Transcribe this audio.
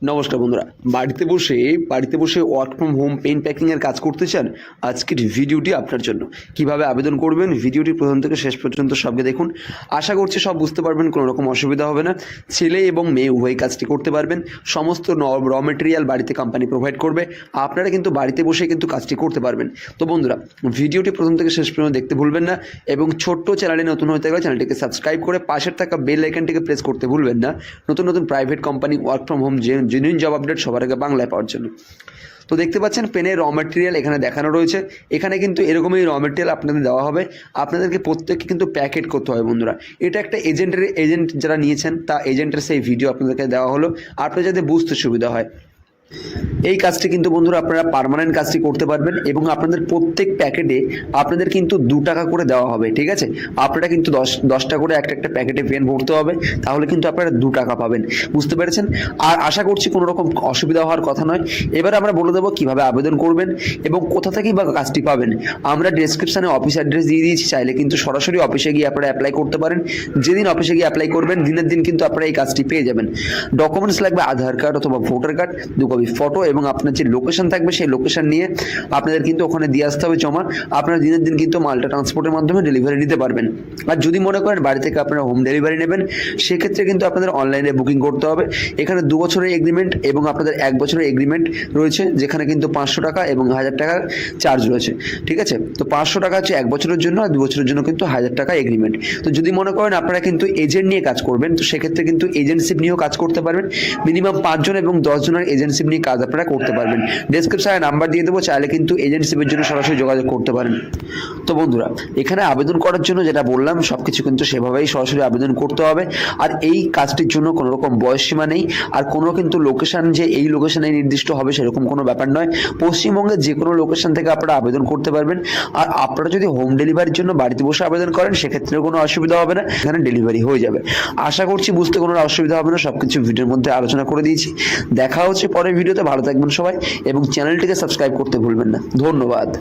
নমস্কার বন্ধুরা, বাড়িতে বসে ওয়ার্ক ফ্রম হোম পেন প্যাকিংয়ের কাজ করতে চান? আজকের ভিডিওটি আপনার জন্য। কিভাবে আবেদন করবেন ভিডিওটি প্রথম থেকে শেষ পর্যন্ত সবকে দেখুন। আশা করছি সব বুঝতে পারবেন, কোনো রকম অসুবিধা হবে না। ছেলে এবং মেয়ে উভয় কাজটি করতে পারবেন। সমস্ত র মেটেরিয়াল বাড়িতে কোম্পানি প্রোভাইড করবে। আপনারা কিন্তু বাড়িতে বসে কিন্তু কাজটি করতে পারবেন। তো বন্ধুরা, ভিডিওটি প্রথম থেকে শেষ পর্যন্ত দেখতে ভুলবেন না এবং ছোট্ট চ্যানেলে নতুন হতে গেলে চ্যানেলটিকে সাবস্ক্রাইব করে পাশের থাকা বেল আইকনটিকে প্রেস করতে ভুলবেন না, নতুন নতুন private company work from home genuine job update সবার আগে বাংলায় পাওয়ার জন্য। তো দেখতে পাচ্ছেন পেনের র মেটেরিয়াল এখানে দেখানো রয়েছে। এখানে কিন্তু এরকমই র মেটেরিয়াল আপনাদের দেওয়া হবে। আপনাদেরকে প্রত্যেককে কিন্তু প্যাকেট করতে হবে বন্ধুরা। এটা একটা এজেন্ট যারা নিয়েছেন তা এজেন্টের সেই ভিডিও আপনাদেরকে দেওয়া হলো, আপনাদের যাতে বুঝতে সুবিধা হয়। এই কাজটি কিন্তু বন্ধুরা আপনারা পার্মানেন্ট কাজটি করতে পারবেন এবং আপনাদের প্রত্যেক প্যাকেটে আপনাদের কিন্তু 2 টাকা করে দেওয়া হবে, ঠিক আছে? আপনারা কিন্তু 10টা করে একটা প্যাকেটে পেন ভরতে হবে, তাহলে কিন্তু আপনারা 2 টাকা পাবেন। বুঝতে পেরেছেন? আর আশা করছি কোনো রকম অসুবিধা হওয়ার কথা নয়। এবার আমরা বলে দেবো কীভাবে আবেদন করবেন এবং কোথা থেকেই বা কাজটি পাবেন। আমরা ডেসক্রিপশানে অফিস অ্যাড্রেস দিয়ে দিয়েছি, চাইলে কিন্তু সরাসরি অফিসে গিয়ে আপনারা অ্যাপ্লাই করতে পারেন। যেদিন অফিসে গিয়ে অ্যাপ্লাই করবেন দিনের দিন কিন্তু আপনারা এই কাজটি পেয়ে যাবেন। ডকুমেন্টস লাগবে আধার কার্ড অথবা ভোটার কার্ড, 2 কপি ফটো এবং আপনার যে লোকেশন থাকবে সেই লোকেশন নিয়ে আপনাদের কিন্তু ওখানে দিয়ে আসতে হবে জমা। আপনারা দিনের দিন কিন্তু মালটা ট্রান্সপোর্টের মাধ্যমে ডেলিভারি নিতে পারবেন। আর যদি মনে করেন বাড়ি থেকে আপনারা হোম ডেলিভারি নেবেন, সেক্ষেত্রে কিন্তু আপনাদের অনলাইনে বুকিং করতে হবে। এখানে 2 বছরের এগ্রিমেন্ট এবং আপনাদের 1 বছরের এগ্রিমেন্ট রয়েছে, যেখানে কিন্তু 500 টাকা এবং 1000 টাকা চার্জ রয়েছে, ঠিক আছে? তো 500 টাকা হচ্ছে 1 বছরের জন্য, আর 2 বছরের জন্য কিন্তু 1000 টাকা এগ্রিমেন্ট। তো যদি মনে করেন আপনারা কিন্তু এজেন্ট নিয়ে কাজ করবেন, তো সেক্ষেত্রে কিন্তু এজেন্টশিপ নিয়েও কাজ করতে পারবেন। মিনিমাম 5 জন এবং 10 জনের এজেন্টশিপ নিয়ে কাজ আপনারা করতে পারবেন। ডেসক্রিপশনে নাম্বার দিয়ে দেবো, চাইলে কিন্তু এজেন্টশিপের জন্য সরাসরি যোগাযোগ করতে পারেন। তো বন্ধুরা, এখানে আবেদন করার জন্য যেটা বললাম সবকিছু কিন্তু সেভাবেই সরাসরি আবেদন করতে হবে। আর এই কাজটির জন্য কোনো রকম বয়সসীমা নেই, আর কোনো কিন্তু লোকেশন যে এই লোকেশনে নির্দিষ্ট হবে সেরকম কোনো ব্যাপার নয়। পশ্চিমবঙ্গের যে কোনো লোকেশন থেকে আপনারা আবেদন করতে পারবেন। আর আপনারা যদি হোম ডেলিভারির জন্য বাড়িতে বসে আবেদন করেন, সেক্ষেত্রেও কোনো অসুবিধা হবে না, এখানে ডেলিভারি হয়ে যাবে। আশা করছি বুঝতে কোনো অসুবিধা হবে না, সবকিছু ভিডিওর মধ্যে আলোচনা করে দিয়েছি। দেখা হচ্ছে পরের ভিডিওতে। ভালো থাকবেন সবাই এবং চ্যানেলটিকে সাবস্ক্রাইব করতে ভুলবেন না। ধন্যবাদ।